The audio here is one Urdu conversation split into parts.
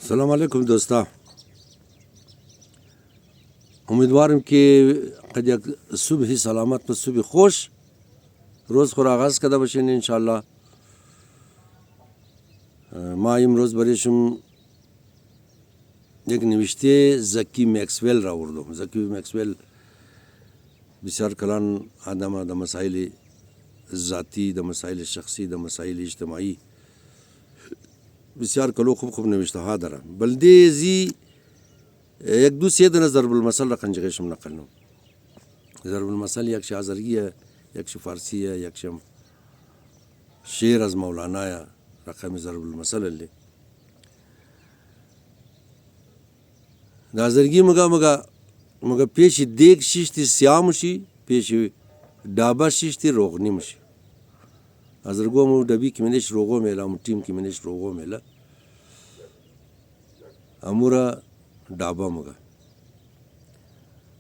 السلام علیکم دوستا، امیدوارم که قد یک صبح سلامت و صبح خوش روز خور آغاز کرده باشین انشاءالله. ما امروز برایشون یک نوشته زکی مکسول را آوردم. زکی مکسول بسیار کلان آدم در مسائل ذاتی، در مسائل شخصی، در مسائل اجتماعی بسیار کلو خوب نوشته ها داره. بلده زی یک دو سه دونه ضرب المثل را قنجقشم نقل نم. ضرب المثل یک آذریه، یک فارسیه، یک شعر از مولانا رقم ضرب المثل لی. آذریه مگا پیش دیگ شیشتی سیاه مشی، پیش دابا شیشتی روغنی مشی. آذرگو مو دبی کی منش روغو میلا، مو تیم کی منش روغو میلا. امورا دابا مگا.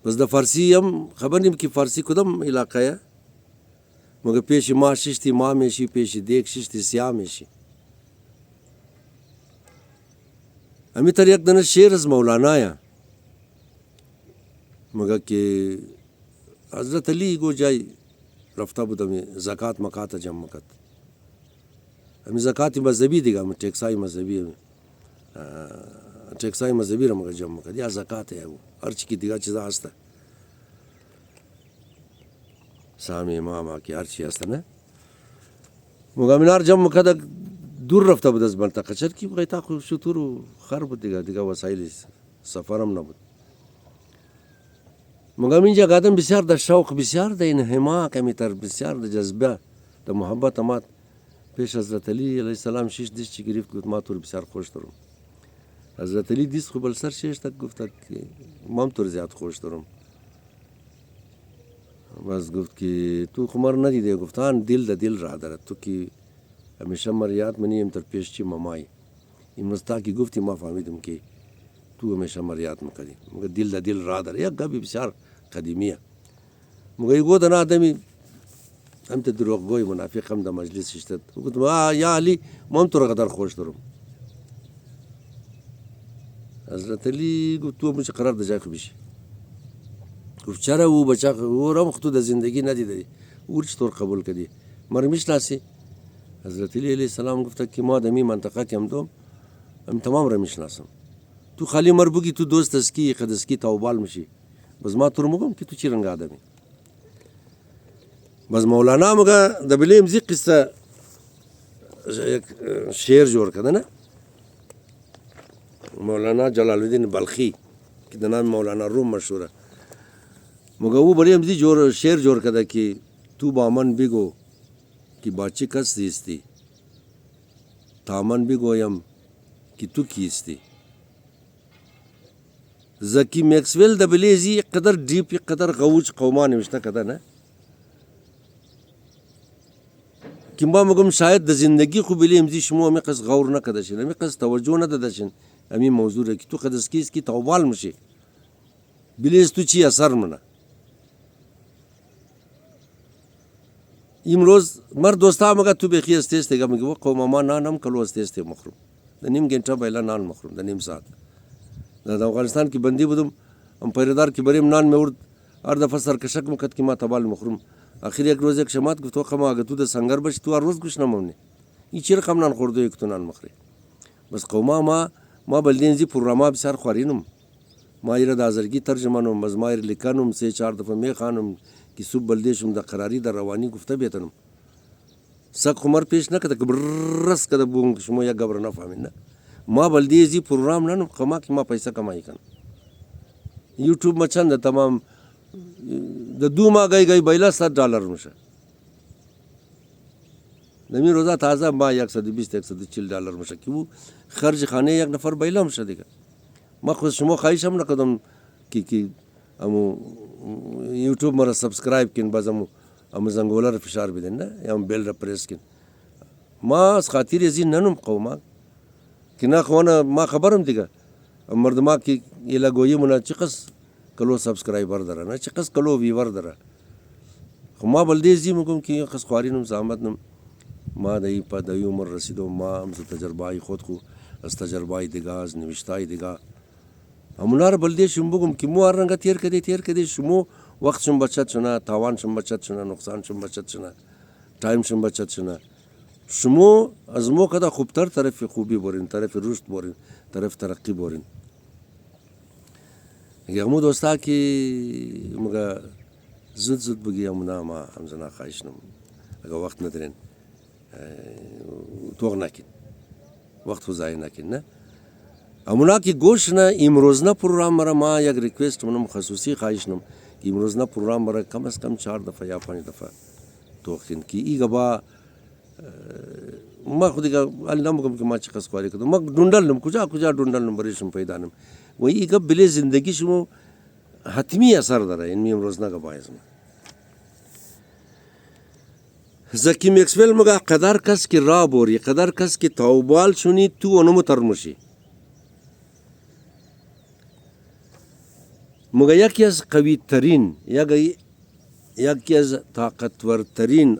بس دا فارسی هم خبر نیم کی فارسی کدام علاقه ہے. مگا پیش ماہ شیشتی ماہ میشی، پیش دیگ شیشتی سیاه میشی. امی تر یک دن شعر از مولانا یا مگا کہ حضرت علی گو جائی رفتہ بود امی زکاة مکات جمع کت. امی زکاة مذہبی دیگا، امی ٹیکسائی مذہبی، ٹیکسائی مذہبی را مگا جمع کت. یا زکاة ہے وہ ہرچی کی دیگا چیزا ہستا سامی امام آکی ہرچی ہستا نا. مگا منار جمع کت دور رفتہ بود از منطقه چر کی بغیتا خو شطور و خر بود دیگا وسایل سفرم نبود. مگا من جا قادم بسیار دا شوق، بسیار دا انحماق، امیتر بسیار دا جذبه دا محبت امات پیش حضرت علی علیہ السلام شیش دیش چی گرفت گفت ما تور بسیار خوش دارم. حضرت علی دیست خو بل سر شیش تک گفت که ما هم تور زیاد خوش دارم. بس گفت که تو خمار ندیده، گفتان دل دا دل را دارد تو که همیشه مریاد منی ام تر پیش چی ممای. امروز تا که گفتی ما فهمیدم که تو همیشه مریاد مکدی. مگه دل دا دل را داره. یک گبی بسیار قدیمیه. مگه یگو دنا آدمی هم تا دروغ گوی منافق هم دا مجلس ششتد. گفتم یا علی ما هم تو را قدر خوش دارم. حضرت علی گفت تو مجھے قرار دا جای خوبیشی. گفت چرا او بچا او رم خطو دا زندگی ندیده او چطور قبول کردی؟ مر میشناسی؟ حضرت علی علیہ السلام گفت که ما دمی منطقه که هم دوم هم تمام را میشناسم. تو خالی مر بگی تو دوست اسکی قد اسکی توبال مشی. بس ما تو مگم که تو چی رنگ آدمی. بس مولانا مگا دبلی امزی قصه یک شعر جور کرده نه. مولانا جلال الدین بلخی که در نام مولانا روم مشهوره. مگا او بلی امزی شعر جور کرده که تو با من بگو که با چی کس دیستی، تا من بگویم که تو کیستی. زکی میکسول دبلیزی قدر دیپ قدر غوچ قومان نوشته کده نه. که ما مگم شاید در زندگی خو بلی امزی شما امی قصد غور نکدشین، امی قصد توجه ندادشین امی موضوع را که تو قد اسکی اسکی توبال مشی بلیز تو چی اثر منه. امروز مرد دوستا مگه تو بخی استیسته گه میگه قوم ما نانم کلو استیسته مخروم ده نیم گنٹه بیلا نان مخروم ده نیم ساعت. در افغانستان کی بندی بودم ام پیردار کی بریم نان میورد هر دفعه سرکشک مکد که ما تبال مخروم. آخر یک روز یک شمات گفت تو خما اگه تو ده سنگر باشی تو هر روز گوش نمونی این چی رقم نان خورده یک تو نان مخری. بس قوما ما بلدین زی پروگراما بسیار خوارینم. ما ایره دا آذرگی ترجمانم، بس ما ایره لکانم، سه چار دفعه میخانم که صبح بلدیشم دا قراری دا روانی گفته بیتنم. سک خمر پیش نکده که بررس کده بونگ شما یک گبر نفهمین نه. ما بلدی زی پروگرام ننم خما که ما پیسه کمایی کنم. یوٹیوب ما چند تمام دا دو ماه گئی بیلا $100 میشه. نمی روزا تازه ما $120-140 میشه که او خرج خانه یک نفر بیلا میشه دیگه. ما خود شما خواهش هم نکردم که امو یوٹیوب مرا سبسکرایب کن باز امو زنگوله را فشار بدن نه یا بیل را پریس کن. ما از خاطر ازی ننم قوما که نه خوانا ما خبرم دیگه مردما که ایلا گویی منا چقدر کلو سبسکرایبر داره نه چقدر کلو ویور داره. خو ما بلدی زی مگم که خس خوارینم زحمت نم ما دایی پا دایی عمر رسیدم ما همز تجربه خود خو از تجربه دیگه از نوشته دیگه همونار بلده شنبگم که مو هر رنگه تیر کدی شمو وقتشون بچت شنه تاوانشون بچت شنه نقصانشون بچت شنه تایمشون بچت شنه شمو از مو کده خوبتر طرف خوبی برین طرف رشد برین طرف ترقی برین یغمو دوستا که مگه زود بگی همونا ما همزنا خواهشنم اگه وقت ندارین توغ نکن وقت خو ضایع نکن نه همونا که گوش نه امروزنه پروگرام مرا ما یک ریکویست منم خصوصی خواهشنم امروزنه پروگرام مرا کم از کم 4 دفعه یا 5 دفعه توخین که ایگه با ما خودی که علی نمگم که ما چی قصد خواری کردم ما دوندلنم کجا دوندلنم بریشم پیدانم و ایگه بلی زندگی شما حتمی اثر داره این می امروزنه که باعث ما زکی میکسویل مگه قدر کس که را بوری قدر کس که توبال شونی تو اونمو ترموشی مگه یکی از قوی ترین یکی از طاقتور ترین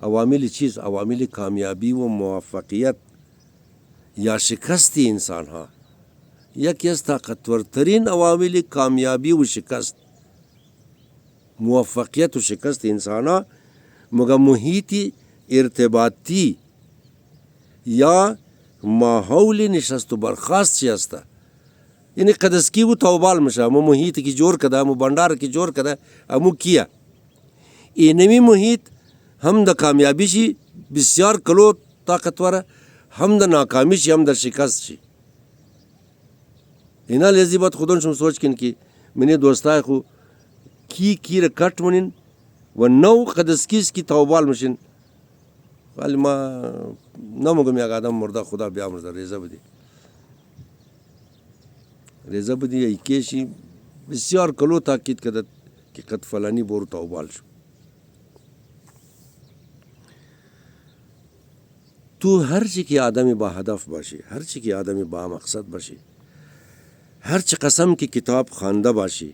عوامل چیز عوامل کامیابی و موفقیت یا شکست انسان ها یکی از طاقتور ترین عوامل کامیابی و شکست موفقیت و شکست انسان ها مگه محیط ارتباطی یا ماحول نشست و برخاست چی هسته یعنی قدسکی و توبال مشه امو محیط کی جور کده امو بندار کی جور کده امو کیا اینمی محیط هم د کامیابی شی بسیار کلو طاقتوره هم د ناکامی شی هم د شکست شی اینا لیزی بات خودون شم سوچ کن که منی دوستای خو کی رکٹ منین و نو قدسکیس کی توبال مشین ولی ما نموگم یک آدم مرده خدا بیامرزه ریزه بدی ایکیشی بسیار کلو تاکید کده که قد فلانی بورو توبال شو تو هر چی که آدمی با هدف باشی هر چی که آدمی با مقصد باشی هر چی قسم کی کتاب خوانده باشی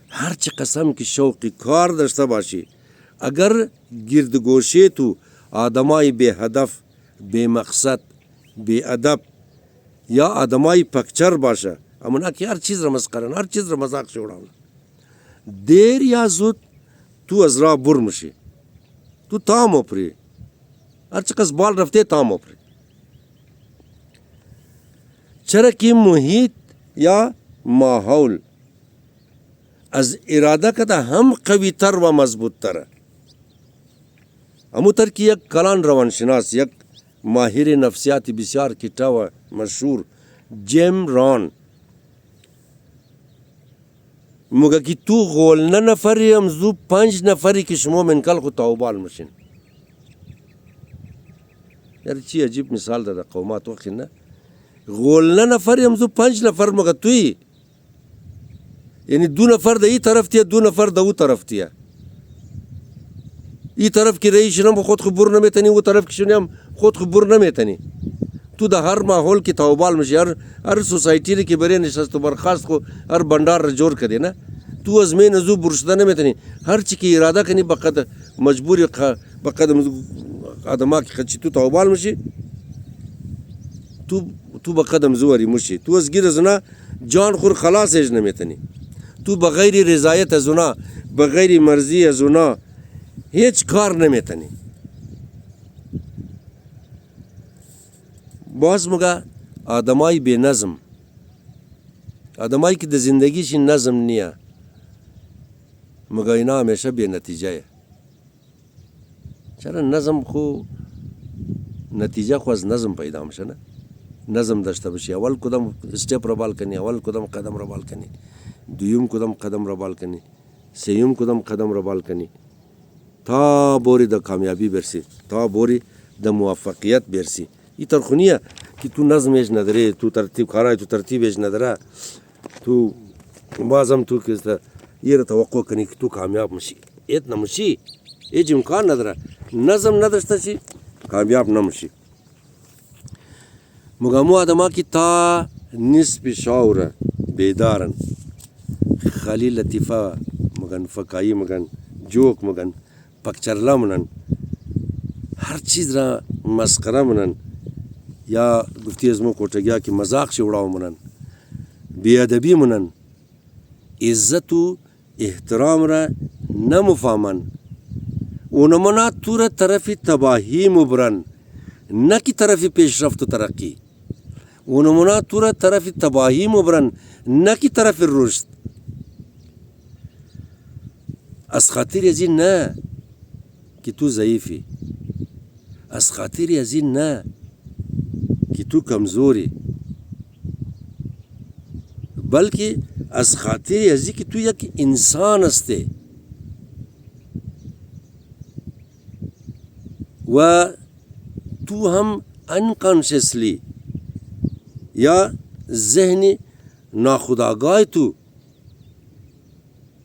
هر چی قسم کی شوقی کار داشته باشی اگر گردگوشه تو آدمای بے هدف بے مقصد بے ادب یا آدمای پکچر باشه امونا که هر چیز را مسخرن هر چیز را مذاق شوڑاون دیر یا زود تو از راه بر میشی تو تام اپری هر چقدر بال رفته تام اپری چرا که محیط یا ماحول از اراده کده هم قوی تر و مضبوط تره امو تر که یک کلان روانشناس یک ماهر نفسیاتی بسیار کتا و مشهور جیم ران مگه که تو غول نفری امزو 5 نفری که شما منکل خود توبال مشین یعنی چی عجیب مثال ده قومات وقتی نه غول نفری امزو 5 نفر مگه توی یعنی 2 نفر ده ای طرف تیه 2 نفر ده او طرف تیه ای طرف که رئیس شنم خود خبر نمیتنی و طرف که شنم خود خبر نمیتنی تو ده هر ماحول کی توبال میشی هر سوسایتی که برای نشست و برخاست خو هر بندار را جور کردی نه تو از مین ازو برشده نمیتنی هر چی که اراده کنی بقد مجبوری بقد آدما که خدشی تو توبال میشی تو بقدم زوری میشی تو از گیر ازنا جان خور خلاصش نمیتنی تو بغیر رضایت ازنا بغیر مرضی ازنا هیچ کار نمیتنی باز مگه آدمای بی نظم آدمایی که در زندگیش نظم نیه مگه اینا همیشه بی نتیجه چرا نظم خو نتیجه خو از نظم پیدا میشه نه نظم داشته باشی اول کدام استپ را بال کنی اول کدام قدم را بال کنی دویم کدام قدم را بال کنی سیوم کدام قدم را بال کنی تا بوری د کامیابی برسی تا بوری د موفقیت برسی ای ترخونیه که تو نظمش نداره تو ترتیب کارای تو ترتیبش نداره تو بازم تو که یه توقع کنی که تو کامیاب میشی ایت نمیشی هیچ امکان نداره نظم نداشته چی کامیاب نمیشی مگامو آدما که تا نصف شعور بیدارن خالی لطیفه مگن فکایی مگن جوک مگن پکچرلا منن هر چیز را مسخره منن یا گفتی ازمو کوٹگیا کی مذاق سے اڑاؤ منن بے ادبی منن عزت و احترام را نہ مفامن اونمنا تور طرف تباہی مبرن نہ کی طرف پیش رفت و ترقی اونمنا تور طرف تباہی مبرن نہ کی طرف رشد از خاطر ازی نہ کہ تو ضعیفی از خاطر ازی نہ کہ تو کمزوری بلکہ از خاطر ازی کہ تو یک انسان استے و تو ہم انکانشیسلی یا ذہنی ناخودآگاه تو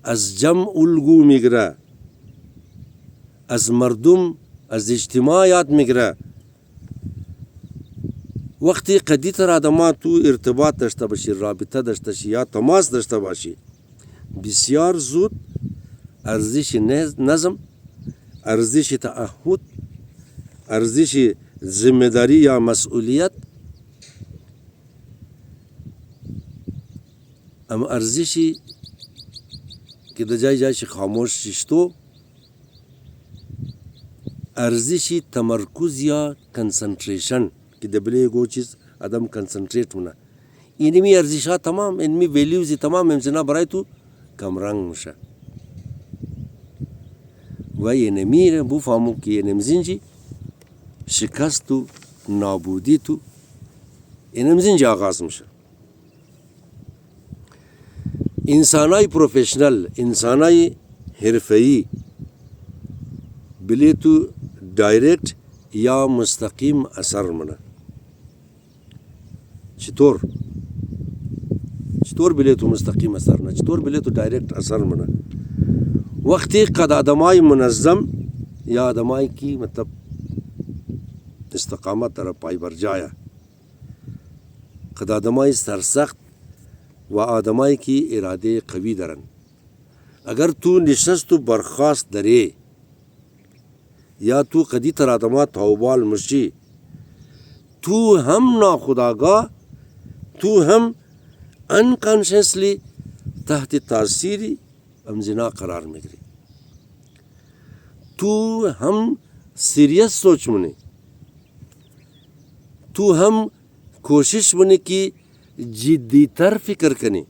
از جمع الگو میگره از مردم از اجتماعیات میگره وقتی قدی تر آدما تو ارتباط داشته باشی رابطه داشته باشی یا تماس داشته باشی بسیار زود ارزش نظم ارزش تعهد ارزش ذمه‌داری یا مسئولیت اما ارزشی که در جای خاموش شیشتو ارزشی تمرکز یا کنسنتریشن که دبلی گو چیز آدم کنسنتریت مونه اینمی ارزشها تمام اینمی ویلیوزی تمام امزنا برای تو کمرنگ میشه و اینمی رو بفهمو که اینمزینجی شکست و نابودی تو اینمزینجی آغاز میشه انسانای پروفیشنل انسانای حرفه‌ای بلی تو دایرکت یا مستقیم اثر منه چطور بلی تو مستقیم اثر نه چطور بلی تو دایرکت اثر منه وقتی قد آدمای منظم یا آدمای کی مطلب استقامت را پای بر جایه قد آدمای سرسخت و آدمایی که اراده قوی دارن اگر تو نشست و برخاست داری یا تو قدی تر آدما توبال مشی تو هم ناخودآگاه تو هم انکانشیسلی تحت تاثیری امزنا قرار میگیری تو هم سیریس سوچ منی تو هم کوشش منی کی جدی تر فکر کنی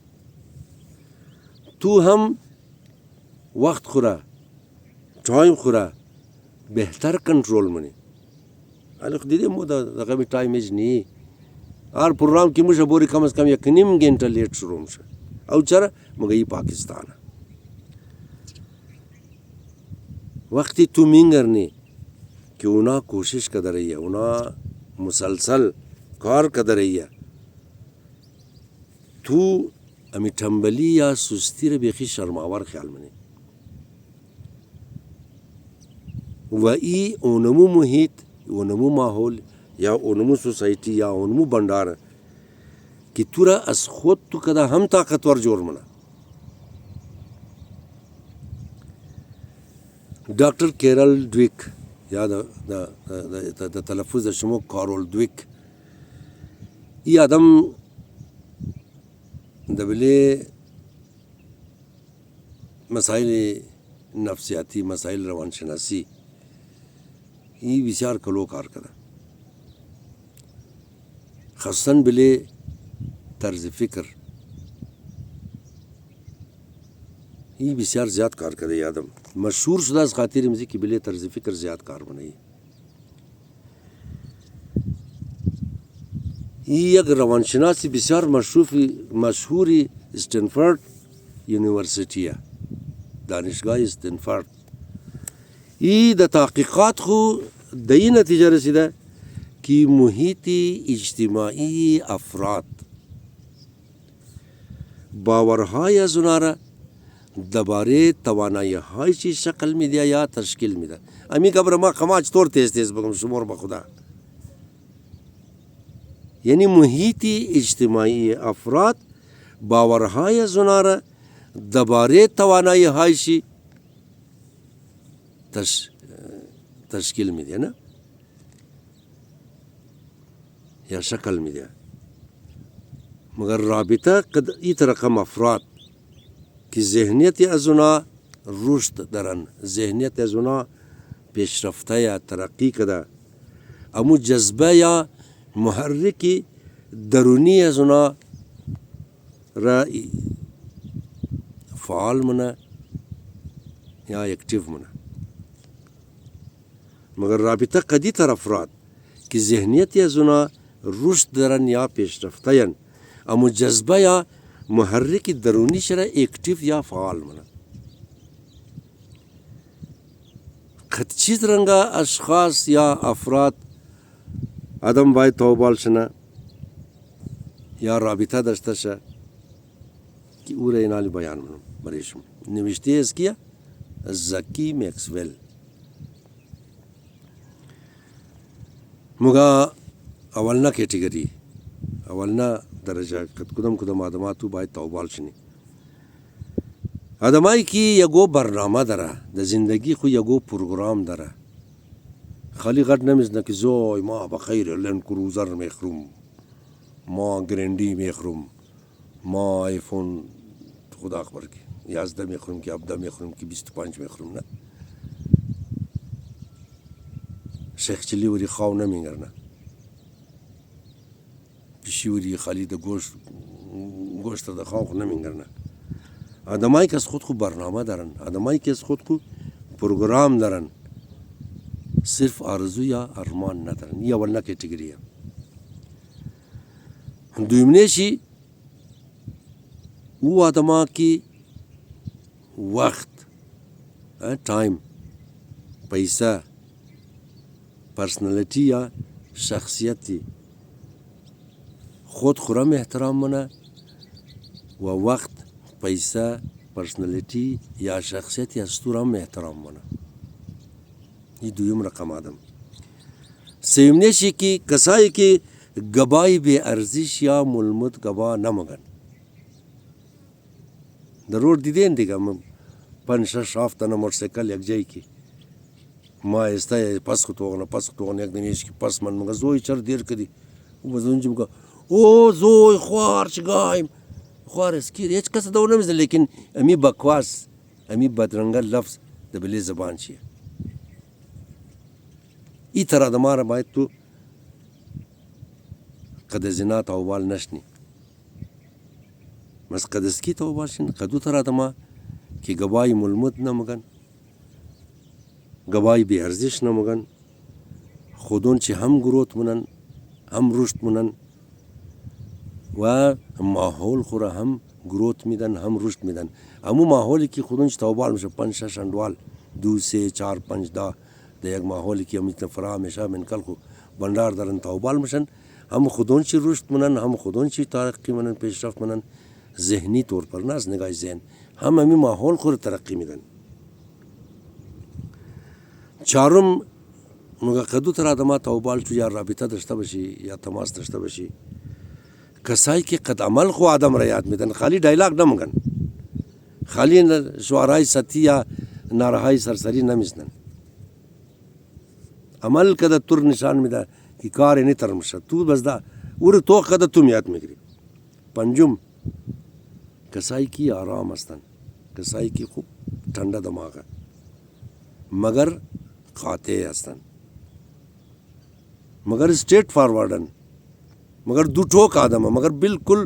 تو هم وقت خورا ٹائم خورا بہتر کنٹرول منی الک دیدی مو دغه می ٹائم از نی هر پروگرام کی مشه بوری کم از کم یک نیم گنٹه لیٹ شروع مشه او چرا مگه پاکستان وقتی تو مینگرنی کہ اونا کوشش کر رہی ہے اونا مسلسل کار کر رہی ہے تو امی ٹمبلی یا سستی رو بیخی شرماور خیال منی و ای اونمو محیط اونمو ماحول یا اونمو سوسائٹی یا اونمو بندار کہ تو را از خود تو کدا ہم طاقتور جوڑ منا ڈاکٹر کیرل ڈویک یا دا تلفظ شمو کارول ڈویک ای آدم دبلے مسائل نفسیاتی مسائل روانشناسی ای بسیار کلو کار کرا خاصاً بلے طرز فکر ای بسیار زیاد کار کرے ای آدم مشہور شدہ از خاطر امزی کی بلے طرز فکر زیاد کار بنائی ای یک روانشناسی بسیار مشهوری استنفورد یونیورسیتی دانشگاه استنفورد ای د تحقیقات خو د این نتیجه رسیده که محیط اجتماعی افراد باورهای از اونا را درباره توانایی‌های چی شکل میده یا تشکیل میده امی قبر ما قماچ طور تیز بگم شمار بخدا یعنی محیط اجتماعی افراد باورهای از اونا را درباره توانایی‌های چی تشکیل میده نه یا شکل میده. مگر رابطه قد ایت رقم افراد که ذهنیت از اونا رشد دارن، ذهنیت از اونا پیشرفته یا ترقی کده، امو جذبه یا محرک درونی از اونا را فعال منه یا اکتیو منه. مگر رابطه قدی تر افراد که ذهنیتی از اونا رشد دارن یا پیشرفته ین، امو جذبه یا محرک درونی شرا اکتیو یا فعال منه. قد چیز رنگا اشخاص یا افراد آدم باید توبال شنه یا رابطه داشته شه که او را اینالی بیان منم بریشم. نوشته از کیا؟ زکی میکسویل. مگا اولنا کیٹیگری، اولنا درجه کدام آدماتو باید توبال شنی. آدمایی که یگو برنامه داره، در زندگی خو یگو پروگرام داره. خالی غد نمیزنه که زوی ما بخیر لند کروزر میخروم، ما گرندی میخروم، ما آیفون خدا خبر که 11 میخروم که 17 میخروم که 25 میخروم. نه، شیخ چلی وری خواو نمیگرنه، پیشی وری خالی ده گوشت ده خواو نمیگرنه. آدمایی که از خود خو برنامه دارن، آدمایی که از خود خو پروگرام دارن، صرف آرزو یا ارمان ندارن. یا ولنا کیٹیگریه. دویمنیشی او آدما کی وقت، ٹائم، پیسہ، پرسنالٹی یا شخصیتی خود خورم احترام منه و وقت، پیسہ، پرسنالٹی یا شخصیت یا استورم احترام منه. یہ دویم رقم آدم. سیمنیشی کی کسایی که گبای بی ارزش یا ملمت گبا نمگن. ضرور دیدین دیگه من 5-6 هفته موتورسیکل یک جایی که ما استا پس خطوغنه یک دنیش که پس من مگه زوی چر دیر کدی او بزنجی مگه او زوی خوار چگایم خوار اسکیر هیچ کس دو نمیزن. لیکن امی بکواس، امی بدرنگه لفظ دبلی زبان چیه. ای تر آدمار باید تو قد زنا توبال نشنی. بس قد اسکی توبال شن قدو تر آدما که گبای ملمت نمگن، گبای بی ارزش نمگن، خودون چی هم گروت منن، هم رشد منن و ماحول خورا هم گروت میدن، هم رشد میدن. امو ماحولی که خودون چی توبال میشه 5-6 اندوال 2 3 4 5 10 در یک ماحولی که امیتن فرا همیشه من کل خو بندار دارن توبال میشن، هم خودون چی رشد منن، هم خودون چی ترقی منن، پیشرفت منن، ذهنی طور پر نه از نگاه ذهن، هم امی ماحول خور ترقی میدن. چهارم مگه قدو تر آدما توبال چو یا رابطه داشته باشی یا تماس داشته باشی کسایی که قد عمل خو آدم را یاد میدن، خالی ڈائلاگ نمگن، خالی شعرهای سطحی یا نارهای سرسری نمیزنن. عمل کده تر نشان میده که کار نی ترمشه تو بس دا اور تو کده تم یاد میگیری. پنجم کسایی کی آرام هستن، کسایی کی خوب ٹھنڈا دماغ ہے مگر قاطع هستن، مگر اسٹریٹ فارورڈن، مگر دو ٹوک آدم ہے، مگر بالکل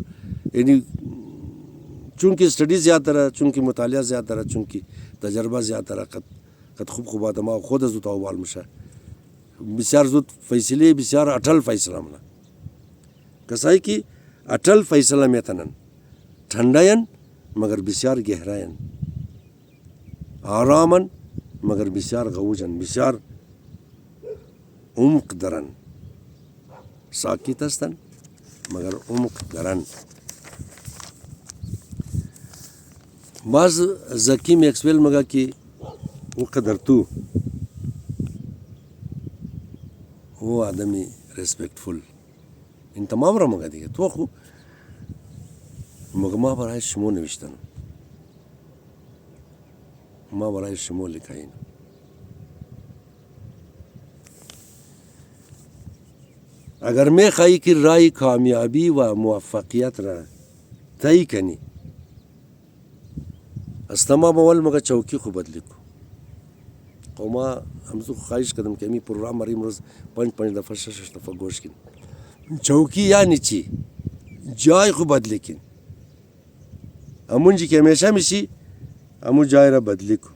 یعنی چونکہ اسٹڈی زیادہ رہا، چونکہ مطالعہ زیادہ رہا، چونکہ تجربہ زیادہ رہا، قد خوب آدم ہے خود از توبال میشه. بسیار زود فیصله بسیار اٹل فیصله منه. کسایی که اٹل فیصله میتنن، ٹھنڈاین مگر بسیار گهراین، آرامن مگر بسیار غوجن، بسیار عمق درن، ساکت هستن مگر عمق درن. بعض زکی میکسویل مگه که او قدر تو وہ آدمی ریسپیکٹفل این تمام را مگه دیگه تو خو مگه ما برای شما نوشتن، ما برای شما لکاین. اگر میں خواهی که رای کامیابی و موفقیت را طی کنی از تمام اول مگه چوکی خو بدلی کو قوما همزو خواهش کردم که امی پروگرام را امروز 5 دفعه 6 دفعه گوش کن. چوکی یعنی چی؟ جای خو بدلی کن. همونجی که همیشه میشی همون جای را بدلی کن.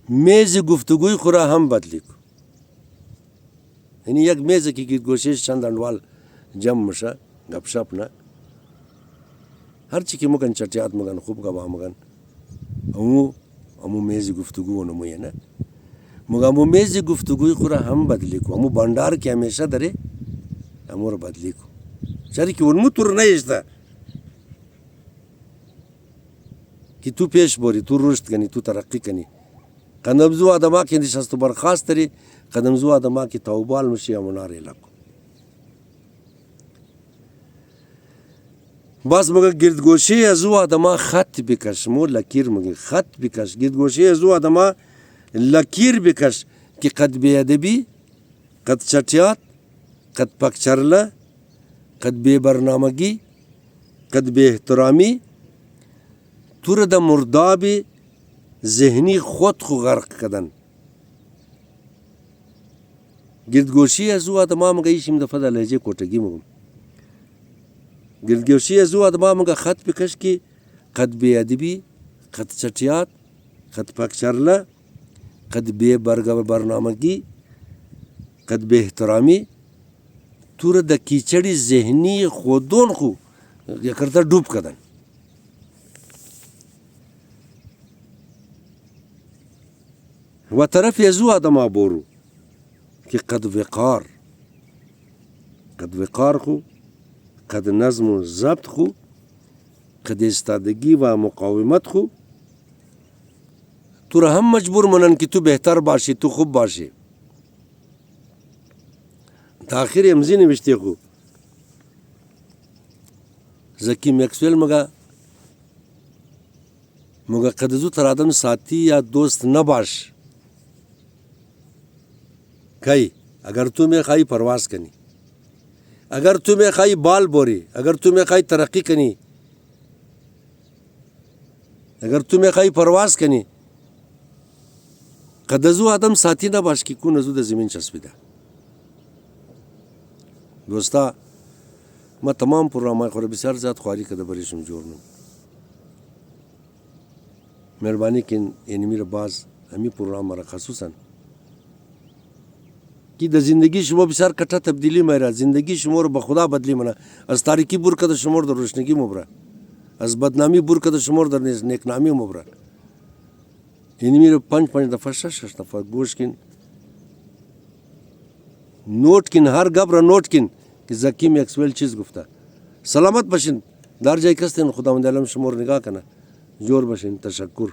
میز گفتگوی خو را هم بدلی کن. یعنی یک میزه که گوشش چند انوال جمع میشه گپ شپ نه هر چی که مگن چرچیات مگن خوب گوا مگن امو میز گفتگو نمویه نه مگه امو میز گفتگوی خو را هم بدلی کو امو بندار که همیشه داره امو را بدلی کو چرا که اونمو تور نیشته که تو پیش بری تو رشد کنی تو ترقی کنی قدمزو آدما که نشست و برخواست داری قدمزو آدما که توبال مشی امونار لکو بس مگه گردگوشی ازو آدما خط بکش مو لکیر مگه خط بکش گردگوشی ازو آدما لکیر بکش که قد بیادبی قد چٹیات قد پکچرله قد بی برنامگی قد بی احترامی تو را دا مرداب ذهنی خود خو غرق کردن گردگوشی ازو آدما مگه ایشیم دفعه دا لحجه کوٹگی مگم گردگوشی ازو آدما مگه خط بکش که قد بی ادبی قد چٹیات قد پکچرله قد بی برنامگی قد بی احترامی تو را دا کیچڑی ذهنی خودون خو یکرتا ڈوب کردن و طرف ازو آدما بورو که قد وقار خو قد نظم و ضبط خو قد استادگی و مقاومت خو تو را هم مجبور منن که تو بهتر باشی تو خوب باشی تا آخر امزی نوشته خو زکی میکسویل مگه قد زو تر آدم ساتھی یا دوست نباش کئی اگر تو میں خواهی پرواز کنی اگر تو میں خواهی بال بوری اگر تو میں خواهی ترقی کنی اگر تو میں خواهی پرواز کنی قد ازو آدم ساتھی نباش که کون ازو دا زمین چسبیده دوستا ما تمام پروگرامای خو را بسیار زیاد خواری کده بریشم جورنم مهربانی کن اینمی را باز همی پروگرام را خصوصا که در زندگی شما بسیار کٹا تبدیلی میرا زندگی شما رو به خدا بدلی منا از تاریکی بور کده شما در روشنگی مبره از بدنامی بور کده شما در نیکنامی مبره اینمی رو 5 دفعه 6 دفعه گوش کن نوٹ کن هر گپ را نوٹ کن که زکی میکسویل چیز گفته سلامت باشین در جای کستین خداوند عالم شما رو نگاه کنه جور باشین تشکر